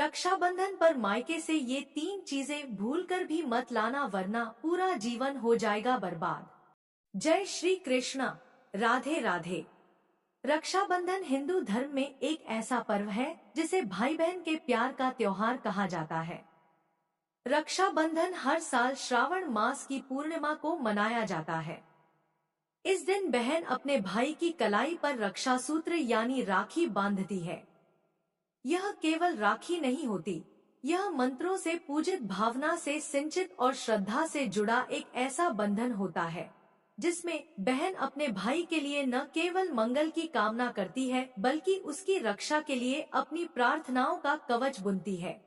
रक्षाबंधन पर मायके से ये 3 चीजें भूलकर भी मत लाना, वरना पूरा जीवन हो जाएगा बर्बाद। जय श्री कृष्ण। राधे राधे। रक्षाबंधन हिंदू धर्म में एक ऐसा पर्व है जिसे भाई बहन के प्यार का त्योहार कहा जाता है। रक्षाबंधन हर साल श्रावण मास की पूर्णिमा को मनाया जाता है। इस दिन बहन अपने भाई की कलाई पर रक्षा सूत्र यानी राखी बांधती है। यह केवल राखी नहीं होती, यह मंत्रों से पूजित, भावना से सिंचित और श्रद्धा से जुड़ा एक ऐसा बंधन होता है जिसमें बहन अपने भाई के लिए न केवल मंगल की कामना करती है बल्कि उसकी रक्षा के लिए अपनी प्रार्थनाओं का कवच बुनती है।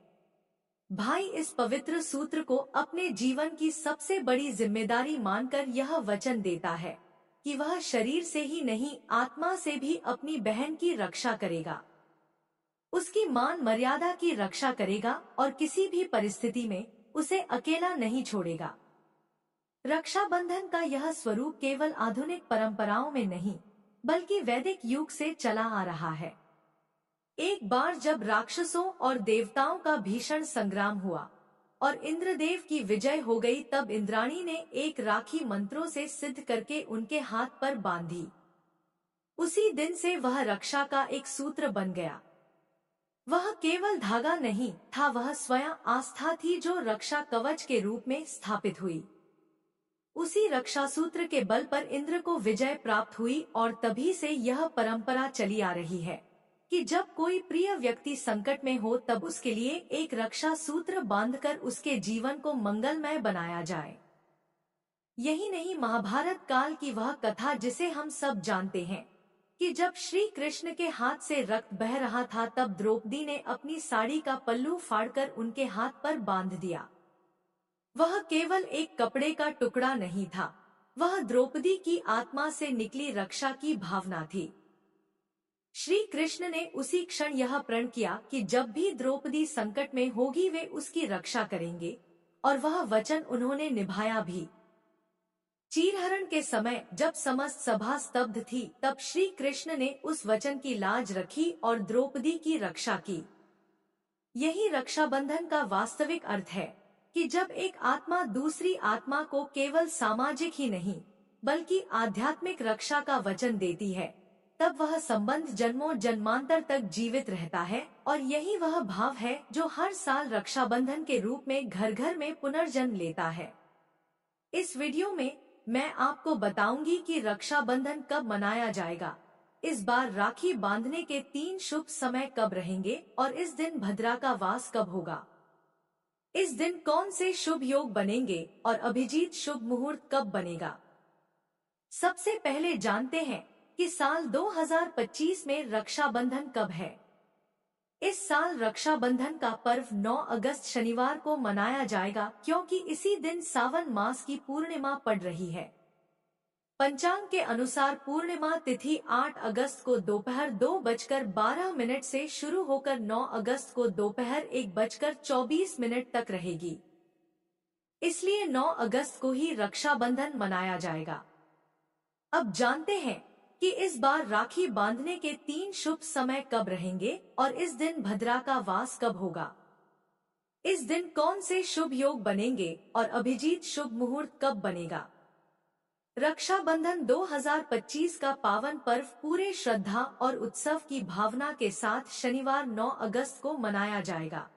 भाई इस पवित्र सूत्र को अपने जीवन की सबसे बड़ी जिम्मेदारी मानकर यह वचन देता है कि वह शरीर से ही नहीं, आत्मा से भी अपनी बहन की रक्षा करेगा, उसकी मान मर्यादा की रक्षा करेगा और किसी भी परिस्थिति में उसे अकेला नहीं छोड़ेगा। रक्षाबंधन का यह स्वरूप केवल आधुनिक परंपराओं में नहीं बल्कि वैदिक युग से चला आ रहा है। एक बार जब राक्षसों और देवताओं का भीषण संग्राम हुआ और इंद्रदेव की विजय हो गई, तब इंद्राणी ने एक राखी मंत्रों से सिद्ध करके उनके हाथ पर बांधी। उसी दिन से वह रक्षा का एक सूत्र बन गया। वह केवल धागा नहीं था, वह स्वयं आस्था थी जो रक्षा कवच के रूप में स्थापित हुई। उसी रक्षा सूत्र के बल पर इंद्र को विजय प्राप्त हुई और तभी से यह परंपरा चली आ रही है कि जब कोई प्रिय व्यक्ति संकट में हो तब उसके लिए एक रक्षा सूत्र बांधकर उसके जीवन को मंगलमय बनाया जाए। यही नहीं, महाभारत काल की वह कथा जिसे हम सब जानते हैं कि जब श्री कृष्ण के हाथ से रक्त बह रहा था तब द्रौपदी ने अपनी साड़ी का पल्लू फाड़कर उनके हाथ पर बांध दिया। वह केवल एक कपड़े का टुकड़ा नहीं था, वह द्रौपदी की आत्मा से निकली रक्षा की भावना थी। श्री कृष्ण ने उसी क्षण यह प्रण किया कि जब भी द्रौपदी संकट में होगी वे उसकी रक्षा करेंगे, और वह वचन उन्होंने निभाया भी। चीरहरण के समय जब समस्त सभा स्तब्ध थी तब श्री कृष्ण ने उस वचन की लाज रखी और द्रौपदी की रक्षा की। यही रक्षाबंधन का वास्तविक अर्थ है कि जब एक आत्मा दूसरी आत्मा को केवल सामाजिक ही नहीं बल्कि आध्यात्मिक रक्षा का वचन देती है, तब वह संबंध जन्मों जन्मांतर तक जीवित रहता है। और यही वह भाव है जो हर साल रक्षाबंधन के रूप में घर घर में पुनर्जन्म लेता है। इस वीडियो में मैं आपको बताऊंगी कि रक्षाबंधन कब मनाया जाएगा, इस बार राखी बांधने के 3 शुभ समय कब रहेंगे और इस दिन भद्रा का वास कब होगा। इस दिन कौन से शुभ योग बनेंगे और अभिजीत शुभ मुहूर्त कब बनेगा। सबसे पहले जानते हैं कि साल 2025 में रक्षाबंधन कब है। इस साल रक्षाबंधन का पर्व 9 अगस्त शनिवार को मनाया जाएगा क्योंकि इसी दिन सावन मास की पूर्णिमा पड़ रही है। पंचांग के अनुसार पूर्णिमा तिथि 8 अगस्त को दोपहर 2:12 से शुरू होकर 9 अगस्त को दोपहर 1:24 तक रहेगी। इसलिए 9 अगस्त को ही रक्षाबंधन मनाया जाएगा। अब जानते हैं कि इस बार राखी बांधने के 3 शुभ समय कब रहेंगे और इस दिन भद्रा का वास कब होगा। इस दिन कौन से शुभ योग बनेंगे और अभिजीत शुभ मुहूर्त कब बनेगा। रक्षाबंधन 2025 का पावन पर्व पूरे श्रद्धा और उत्सव की भावना के साथ शनिवार 9 अगस्त को मनाया जाएगा।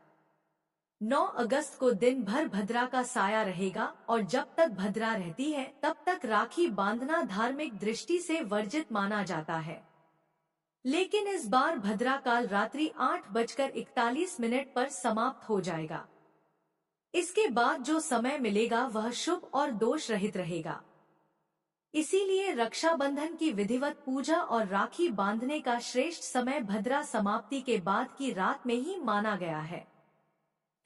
9 अगस्त को दिन भर भद्रा का साया रहेगा और जब तक भद्रा रहती है तब तक राखी बांधना धार्मिक दृष्टि से वर्जित माना जाता है। लेकिन इस बार भद्रा काल रात्रि 8:41 पर समाप्त हो जाएगा। इसके बाद जो समय मिलेगा वह शुभ और दोष रहित रहेगा। इसीलिए रक्षाबंधन की विधिवत पूजा और राखी बांधने का श्रेष्ठ समय भद्रा समाप्ति के बाद की रात में ही माना गया है।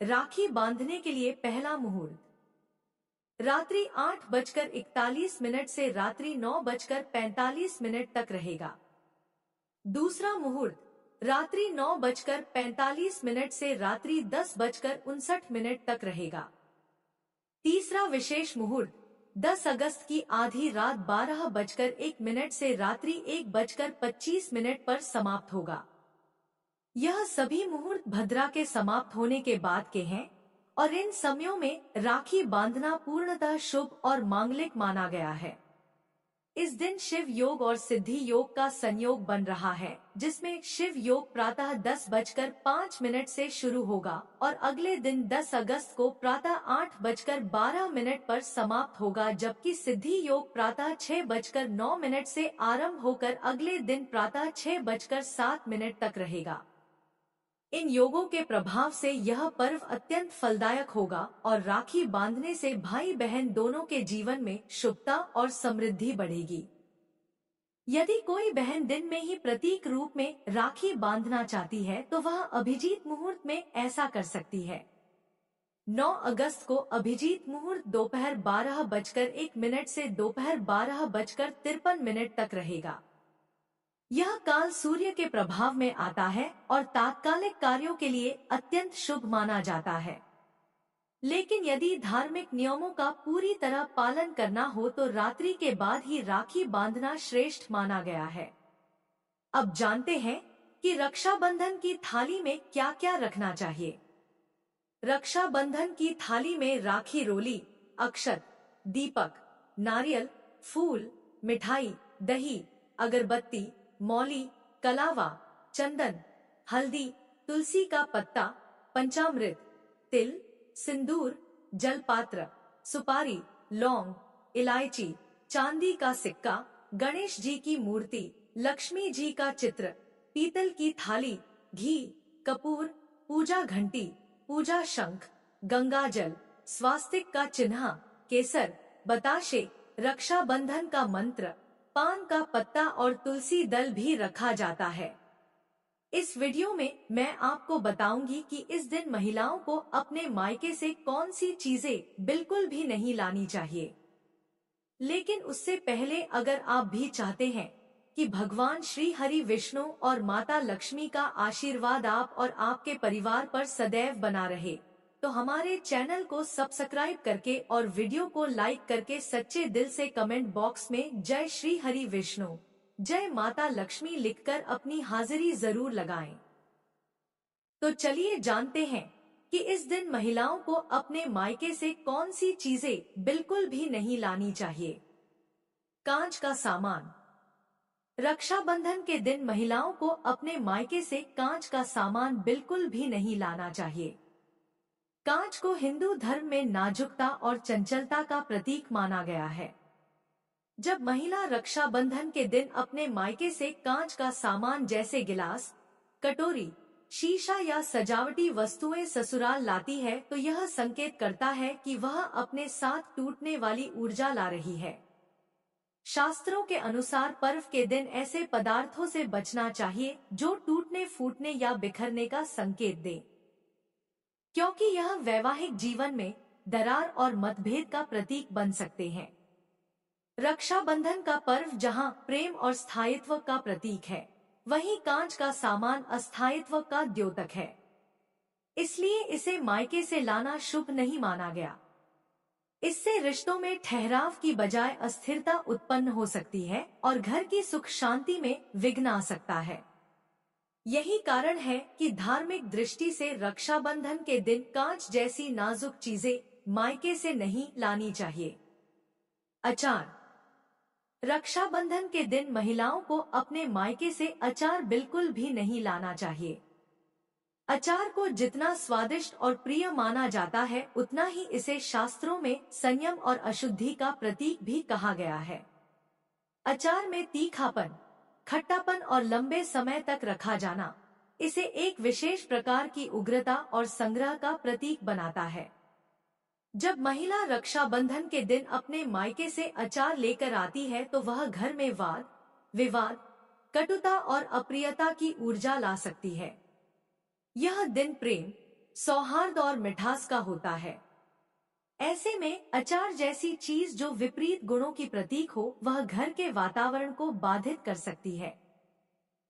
राखी बांधने के लिए पहला मुहूर्त रात्रि 8:41 से रात्रि 9:45 तक रहेगा। दूसरा मुहूर्त रात्रि 9:45 से रात्रि 10:59 तक रहेगा। तीसरा विशेष मुहूर्त 10 अगस्त की आधी रात 12:01 से रात्रि 1:25 पर समाप्त होगा। यह सभी मुहूर्त भद्रा के समाप्त होने के बाद के हैं और इन समयों में राखी बांधना पूर्णतः शुभ और मांगलिक माना गया है। इस दिन शिव योग और सिद्धि योग का संयोग बन रहा है, जिसमें शिव योग प्रातः 10:05 से शुरू होगा और अगले दिन 10 अगस्त को प्रातः 8:12 पर समाप्त होगा, जबकि सिद्धि योग प्रातः 6:09 से आरंभ होकर अगले दिन प्रातः 6:07 तक रहेगा। इन योगों के प्रभाव से यह पर्व अत्यंत फलदायक होगा और राखी बांधने से भाई बहन दोनों के जीवन में शुभता और समृद्धि बढ़ेगी। यदि कोई बहन दिन में ही प्रतीक रूप में राखी बांधना चाहती है तो वह अभिजीत मुहूर्त में ऐसा कर सकती है। 9 अगस्त को अभिजीत मुहूर्त दोपहर 12:01 से दोपहर 12:53 तक रहेगा। यह काल सूर्य के प्रभाव में आता है और तात्कालिक कार्यों के लिए अत्यंत शुभ माना जाता है। लेकिन यदि धार्मिक नियमों का पूरी तरह पालन करना हो तो रात्रि के बाद ही राखी बांधना श्रेष्ठ माना गया है। अब जानते हैं कि रक्षाबंधन की थाली में क्या क्या रखना चाहिए। रक्षाबंधन की थाली में राखी रोली, अक्षत, दीपक, नारियल, फूल, मिठाई, दही, अगरबत्ती, मौली, कलावा, चंदन, हल्दी, तुलसी का पत्ता, पंचामृत, तिल, सिंदूर, जलपात्र, सुपारी, लौंग, इलायची, चांदी का सिक्का, गणेश जी की मूर्ति, लक्ष्मी जी का चित्र, पीतल की थाली, घी, कपूर, पूजा घंटी, पूजा शंख, गंगाजल, स्वास्तिक का चिन्ह, केसर, बताशे, रक्षाबंधन का मंत्र, पान का पत्ता और तुलसी दल भी रखा जाता है। इस वीडियो में मैं आपको बताऊंगी कि इस दिन महिलाओं को अपने मायके से कौन सी चीजें बिल्कुल भी नहीं लानी चाहिए। लेकिन उससे पहले अगर आप भी चाहते हैं कि भगवान श्री हरि विष्णु और माता लक्ष्मी का आशीर्वाद आप और आपके परिवार पर सदैव बना रहे, तो हमारे चैनल को सब्सक्राइब करके और वीडियो को लाइक करके सच्चे दिल से कमेंट बॉक्स में जय श्री हरि विष्णु, जय माता लक्ष्मी लिखकर अपनी हाजिरी जरूर लगाएं। तो चलिए जानते हैं कि इस दिन महिलाओं को अपने मायके से कौन सी चीजें बिल्कुल भी नहीं लानी चाहिए। कांच का सामान। रक्षाबंधन के दिन महिलाओं को अपने मायके से कांच का सामान बिल्कुल भी नहीं लाना चाहिए। कांच को हिंदू धर्म में नाजुकता और चंचलता का प्रतीक माना गया है। जब महिला रक्षाबंधन के दिन अपने मायके से कांच का सामान जैसे गिलास, कटोरी, शीशा या सजावटी वस्तुएं ससुराल लाती है तो यह संकेत करता है कि वह अपने साथ टूटने वाली ऊर्जा ला रही है। शास्त्रों के अनुसार पर्व के दिन ऐसे पदार्थों से बचना चाहिए जो टूटने, फूटने या बिखरने का संकेत दे, क्योंकि यह वैवाहिक जीवन में दरार और मतभेद का प्रतीक बन सकते हैं। रक्षाबंधन का पर्व जहां प्रेम और स्थायित्व का प्रतीक है, वहीं कांच का सामान अस्थायित्व का द्योतक है। इसलिए इसे मायके से लाना शुभ नहीं माना गया। इससे रिश्तों में ठहराव की बजाय अस्थिरता उत्पन्न हो सकती है और घर की सुख शांति में विघ्न आ सकता है। यही कारण है कि धार्मिक दृष्टि से रक्षाबंधन के दिन कांच जैसी नाजुक चीजें मायके से नहीं लानी चाहिए। अचार। रक्षाबंधन के दिन महिलाओं को अपने मायके से अचार बिल्कुल भी नहीं लाना चाहिए। अचार को जितना स्वादिष्ट और प्रिय माना जाता है, उतना ही इसे शास्त्रों में संयम और अशुद्धि का प्रतीक भी कहा गया है। अचार में तीखापन, खट्टापन और लंबे समय तक रखा जाना इसे एक विशेष प्रकार की उग्रता और संग्रह का प्रतीक बनाता है। जब महिला रक्षाबंधन के दिन अपने मायके से अचार लेकर आती है तो वह घर में वाद, विवाद, कटुता और अप्रियता की ऊर्जा ला सकती है। यह दिन प्रेम, सौहार्द और मिठास का होता है। ऐसे में अचार जैसी चीज जो विपरीत गुणों की प्रतीक हो, वह घर के वातावरण को बाधित कर सकती है।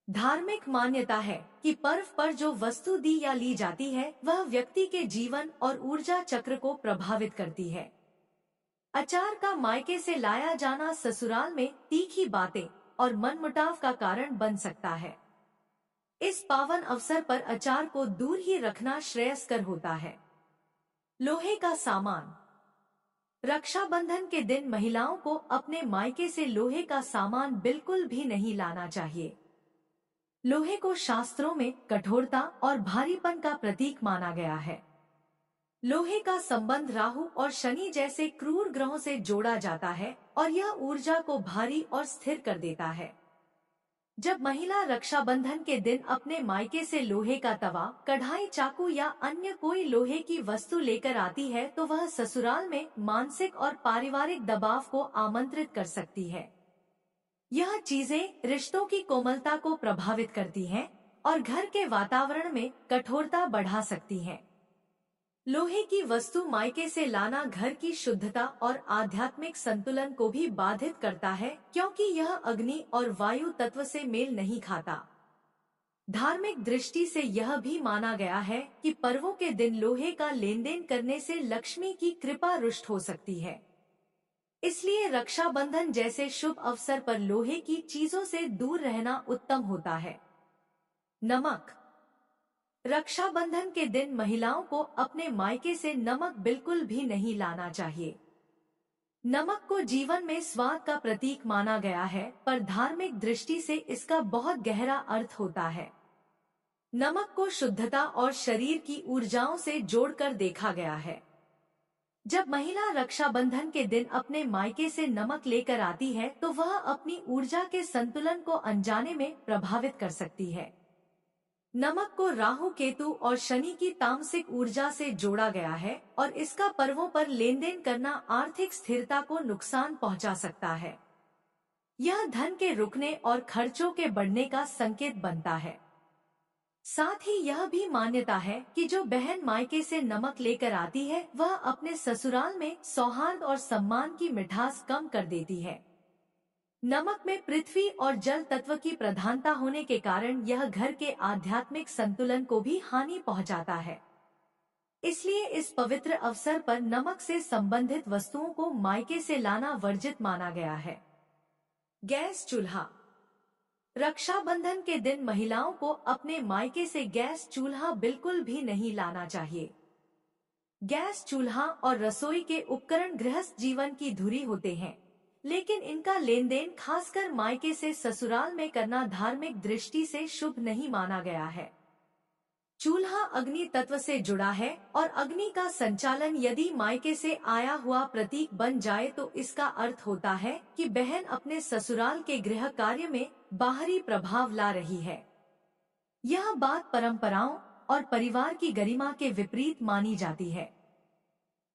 धार्मिक मान्यता है कि पर्व पर जो वस्तु दी या ली जाती है, वह व्यक्ति के जीवन और ऊर्जा चक्र को प्रभावित करती है। अचार का मायके से लाया जाना ससुराल में तीखी बातें और मनमुटाव का कारण बन सकता है। इस पावन अवसर पर अचार को दूर ही रखना श्रेयस्कर होता है। लोहे का सामान। रक्षाबंधन के दिन महिलाओं को अपने मायके से लोहे का सामान बिल्कुल भी नहीं लाना चाहिए। लोहे को शास्त्रों में कठोरता और भारीपन का प्रतीक माना गया है। लोहे का संबंध राहु और शनि जैसे क्रूर ग्रहों से जोड़ा जाता है और यह ऊर्जा को भारी और स्थिर कर देता है। जब महिला रक्षाबंधन के दिन अपने मायके से लोहे का तवा, कढ़ाई, चाकू या अन्य कोई लोहे की वस्तु लेकर आती है तो वह ससुराल में मानसिक और पारिवारिक दबाव को आमंत्रित कर सकती है। यह चीजें रिश्तों की कोमलता को प्रभावित करती हैं और घर के वातावरण में कठोरता बढ़ा सकती हैं। लोहे की वस्तु मायके से लाना घर की शुद्धता और आध्यात्मिक संतुलन को भी बाधित करता है, क्योंकि यह अग्नि और वायु तत्व से मेल नहीं खाता। धार्मिक दृष्टि से यह भी माना गया है कि पर्वों के दिन लोहे का लेन देन करने से लक्ष्मी की कृपा रुष्ट हो सकती है। इसलिए रक्षाबंधन जैसे शुभ अवसर पर लोहे की चीजों से दूर रहना उत्तम होता है। नमक। रक्षाबंधन के दिन महिलाओं को अपने मायके से नमक बिल्कुल भी नहीं लाना चाहिए। नमक को जीवन में स्वाद का प्रतीक माना गया है, पर धार्मिक दृष्टि से इसका बहुत गहरा अर्थ होता है। नमक को शुद्धता और शरीर की ऊर्जाओं से जोड़कर देखा गया है। जब महिला रक्षाबंधन के दिन अपने मायके से नमक लेकर आती है तो वह अपनी ऊर्जा के संतुलन को अनजाने में प्रभावित कर सकती है। नमक को राहु, केतु और शनि की तामसिक ऊर्जा से जोड़ा गया है और इसका पर्वों पर लेन देन करना आर्थिक स्थिरता को नुकसान पहुंचा सकता है। यह धन के रुकने और खर्चों के बढ़ने का संकेत बनता है। साथ ही यह भी मान्यता है कि जो बहन मायके से नमक लेकर आती है वह अपने ससुराल में सौहार्द और सम्मान की मिठास कम कर देती है। नमक में पृथ्वी और जल तत्व की प्रधानता होने के कारण यह घर के आध्यात्मिक संतुलन को भी हानि पहुंचाता है। इसलिए इस पवित्र अवसर पर नमक से संबंधित वस्तुओं को मायके से लाना वर्जित माना गया है। गैस चूल्हा। रक्षाबंधन के दिन महिलाओं को अपने मायके से गैस चूल्हा बिल्कुल भी नहीं लाना चाहिए। गैस चूल्हा और रसोई के उपकरण गृहस्थ जीवन की धुरी होते हैं, लेकिन इनका लेन देन खासकर मायके से ससुराल में करना धार्मिक दृष्टि से शुभ नहीं माना गया है। चूल्हा अग्नि तत्व से जुड़ा है और अग्नि का संचालन यदि मायके से आया हुआ प्रतीक बन जाए तो इसका अर्थ होता है कि बहन अपने ससुराल के गृह कार्य में बाहरी प्रभाव ला रही है। यह बात परंपराओं और परिवार की गरिमा के विपरीत मानी जाती है।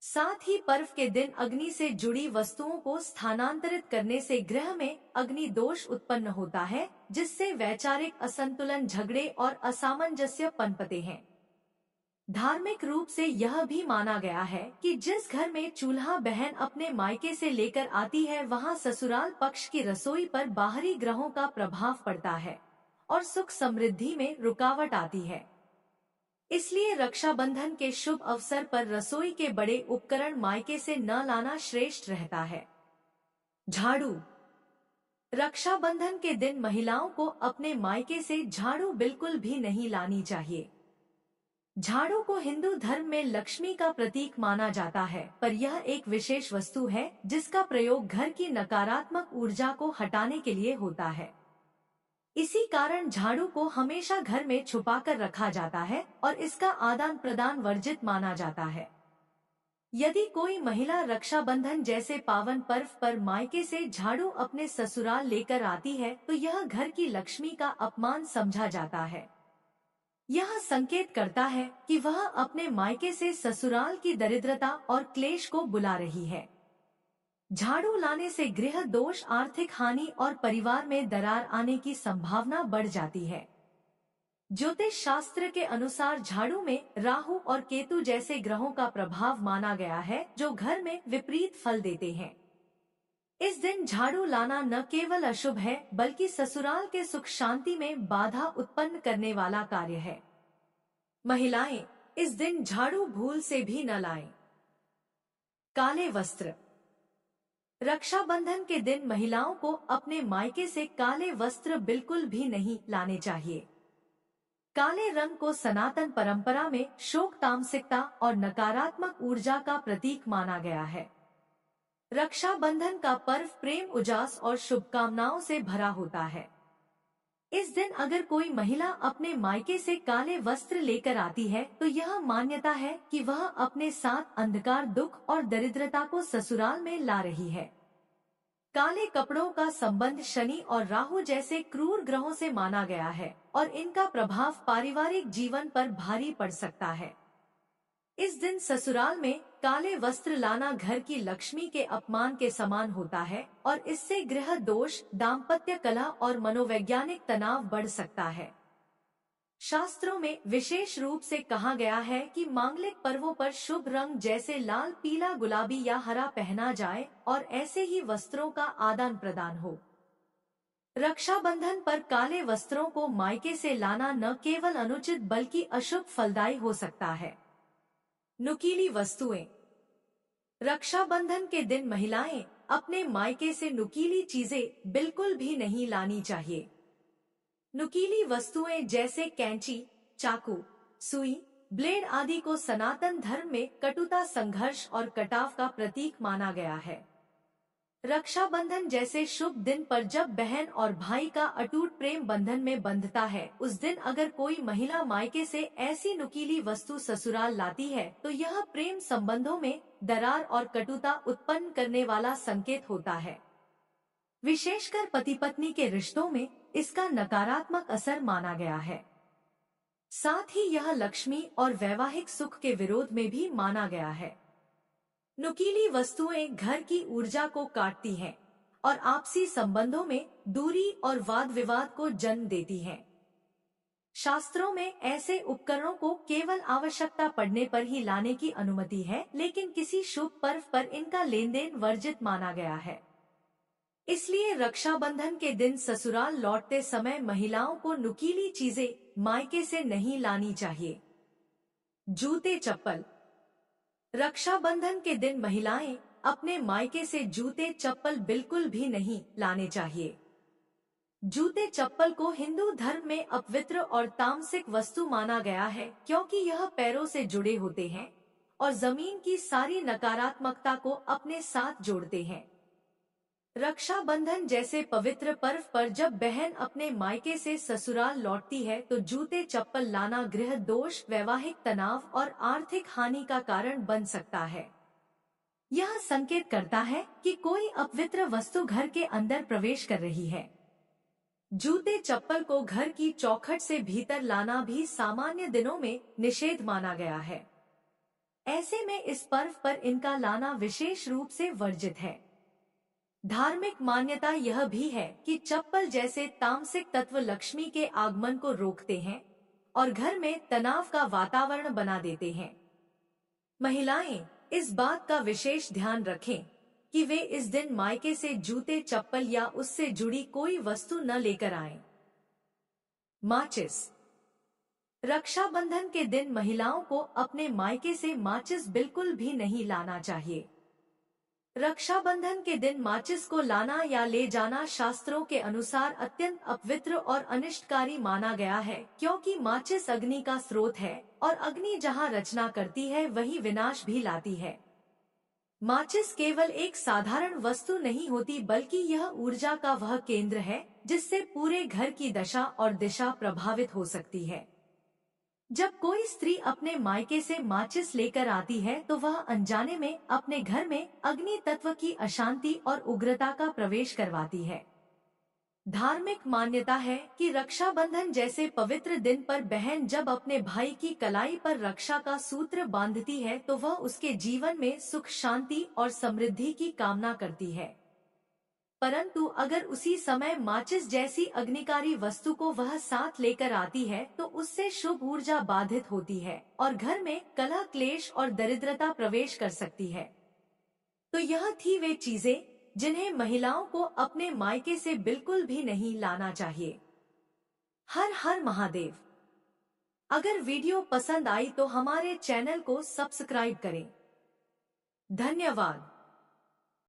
साथ ही पर्व के दिन अग्नि से जुड़ी वस्तुओं को स्थानांतरित करने से गृह में अग्नि दोष उत्पन्न होता है, जिससे वैचारिक असंतुलन, झगड़े और असामंजस्य पनपते हैं। धार्मिक रूप से यह भी माना गया है कि जिस घर में चूल्हा बहन अपने मायके से लेकर आती है वहां ससुराल पक्ष की रसोई पर बाहरी ग्रहों का प्रभाव पड़ता है और सुख समृद्धि में रुकावट आती है। इसलिए रक्षाबंधन के शुभ अवसर पर रसोई के बड़े उपकरण मायके से न लाना श्रेष्ठ रहता है। झाड़ू। रक्षाबंधन के दिन महिलाओं को अपने मायके से झाड़ू बिल्कुल भी नहीं लानी चाहिए। झाड़ू को हिंदू धर्म में लक्ष्मी का प्रतीक माना जाता है, पर यह एक विशेष वस्तु है जिसका प्रयोग घर की नकारात्मक ऊर्जा को हटाने के लिए होता है। इसी कारण झाड़ू को हमेशा घर में छुपाकर रखा जाता है और इसका आदान प्रदान वर्जित माना जाता है। यदि कोई महिला रक्षाबंधन जैसे पावन पर्व पर मायके से झाड़ू अपने ससुराल लेकर आती है तो यह घर की लक्ष्मी का अपमान समझा जाता है। यह संकेत करता है कि वह अपने मायके से ससुराल की दरिद्रता और क्लेश को बुला रही है। झाड़ू लाने से गृह दोष, आर्थिक हानि और परिवार में दरार आने की संभावना बढ़ जाती है। ज्योतिष शास्त्र के अनुसार झाड़ू में राहु और केतु जैसे ग्रहों का प्रभाव माना गया है जो घर में विपरीत फल देते हैं। इस दिन झाड़ू लाना न केवल अशुभ है बल्कि ससुराल के सुख शांति में बाधा उत्पन्न करने वाला कार्य है। महिलाएं इस दिन झाड़ू भूल से भी न लाएं। काले वस्त्र। रक्षाबंधन के दिन महिलाओं को अपने मायके से काले वस्त्र बिल्कुल भी नहीं लाने चाहिए। काले रंग को सनातन परंपरा में शोक, तामसिकता और नकारात्मक ऊर्जा का प्रतीक माना गया है। रक्षाबंधन का पर्व प्रेम, उजास और शुभकामनाओं से भरा होता है। इस दिन अगर कोई महिला अपने मायके से काले वस्त्र लेकर आती है तो यह मान्यता है कि वह अपने साथ अंधकार, दुख और दरिद्रता को ससुराल में ला रही है। काले कपड़ों का संबंध शनि और राहु जैसे क्रूर ग्रहों से माना गया है और इनका प्रभाव पारिवारिक जीवन पर भारी पड़ सकता है। इस दिन ससुराल में काले वस्त्र लाना घर की लक्ष्मी के अपमान के समान होता है और इससे गृह दोष, दाम्पत्य कलह और मनोवैज्ञानिक तनाव बढ़ सकता है। शास्त्रों में विशेष रूप से कहा गया है कि मांगलिक पर्वों पर शुभ रंग जैसे लाल, पीला, गुलाबी या हरा पहना जाए और ऐसे ही वस्त्रों का आदान प्रदान हो। रक्षाबंधन पर काले वस्त्रों को मायके से लाना न केवल अनुचित बल्कि अशुभ फलदायी हो सकता है। नुकीली वस्तुएं। रक्षाबंधन के दिन महिलाएं अपने मायके से नुकीली चीजें बिल्कुल भी नहीं लानी चाहिए। नुकीली वस्तुएं जैसे कैंची, चाकू, सुई, ब्लेड आदि को सनातन धर्म में कटुता, संघर्ष और कटाव का प्रतीक माना गया है। रक्षाबंधन जैसे शुभ दिन पर जब बहन और भाई का अटूट प्रेम बंधन में बंधता है, उस दिन अगर कोई महिला मायके से ऐसी नुकीली वस्तु ससुराल लाती है तो यह प्रेम संबंधों में दरार और कटुता उत्पन्न करने वाला संकेत होता है। विशेषकर पति पत्नी के रिश्तों में इसका नकारात्मक असर माना गया है। साथ ही यह लक्ष्मी और वैवाहिक सुख के विरोध में भी माना गया है। नुकीली वस्तुएं घर की ऊर्जा को काटती हैं और आपसी संबंधों में दूरी और वाद विवाद को जन्म देती हैं। शास्त्रों में ऐसे उपकरणों को केवल आवश्यकता पड़ने पर ही लाने की अनुमति है, लेकिन किसी शुभ पर्व पर इनका लेन देन वर्जित माना गया है। इसलिए रक्षाबंधन के दिन ससुराल लौटते समय महिलाओं को नुकीली चीजें मायके से नहीं लानी चाहिए। जूते, चप्पल। रक्षाबंधन के दिन महिलाएं अपने मायके से जूते, चप्पल बिल्कुल भी नहीं लाने चाहिए। जूते, चप्पल को हिंदू धर्म में अपवित्र और तामसिक वस्तु माना गया है, क्योंकि यह पैरों से जुड़े होते हैं और जमीन की सारी नकारात्मकता को अपने साथ जोड़ते हैं। रक्षाबंधन जैसे पवित्र पर्व पर जब बहन अपने मायके से ससुराल लौटती है तो जूते, चप्पल लाना गृह दोष, वैवाहिक तनाव और आर्थिक हानि का कारण बन सकता है। यह संकेत करता है कि कोई अपवित्र वस्तु घर के अंदर प्रवेश कर रही है। जूते, चप्पल को घर की चौखट से भीतर लाना भी सामान्य दिनों में निषेध माना गया है। ऐसे में इस पर्व पर इनका लाना विशेष रूप से वर्जित है। धार्मिक मान्यता यह भी है कि चप्पल जैसे तामसिक तत्व लक्ष्मी के आगमन को रोकते हैं और घर में तनाव का वातावरण बना देते हैं। महिलाएं इस बात का विशेष ध्यान रखें कि वे इस दिन मायके से जूते, चप्पल या उससे जुड़ी कोई वस्तु न लेकर आएं। माचिस। रक्षाबंधन के दिन महिलाओं को अपने मायके से माचिस बिल्कुल भी नहीं लाना चाहिए। रक्षाबंधन के दिन माचिस को लाना या ले जाना शास्त्रों के अनुसार अत्यंत अपवित्र और अनिष्टकारी माना गया है, क्योंकि माचिस अग्नि का स्रोत है और अग्नि जहां रचना करती है वहीं विनाश भी लाती है। माचिस केवल एक साधारण वस्तु नहीं होती, बल्कि यह ऊर्जा का वह केंद्र है जिससे पूरे घर की दशा और दिशा प्रभावित हो सकती है। जब कोई स्त्री अपने मायके से माचिस लेकर आती है तो वह अनजाने में अपने घर में अग्नि तत्व की अशांति और उग्रता का प्रवेश करवाती है। धार्मिक मान्यता है कि रक्षाबंधन जैसे पवित्र दिन पर बहन जब अपने भाई की कलाई पर रक्षा का सूत्र बांधती है तो वह उसके जीवन में सुख, शांति और समृद्धि की कामना करती है। परंतु अगर उसी समय माचिस जैसी अग्निकारी वस्तु को वह साथ लेकर आती है तो उससे शुभ ऊर्जा बाधित होती है और घर में कलह, क्लेश और दरिद्रता प्रवेश कर सकती है। तो यह थी वे चीजें जिन्हें महिलाओं को अपने मायके से बिल्कुल भी नहीं लाना चाहिए। हर हर महादेव। अगर वीडियो पसंद आई तो हमारे चैनल को सब्सक्राइब करें। धन्यवाद।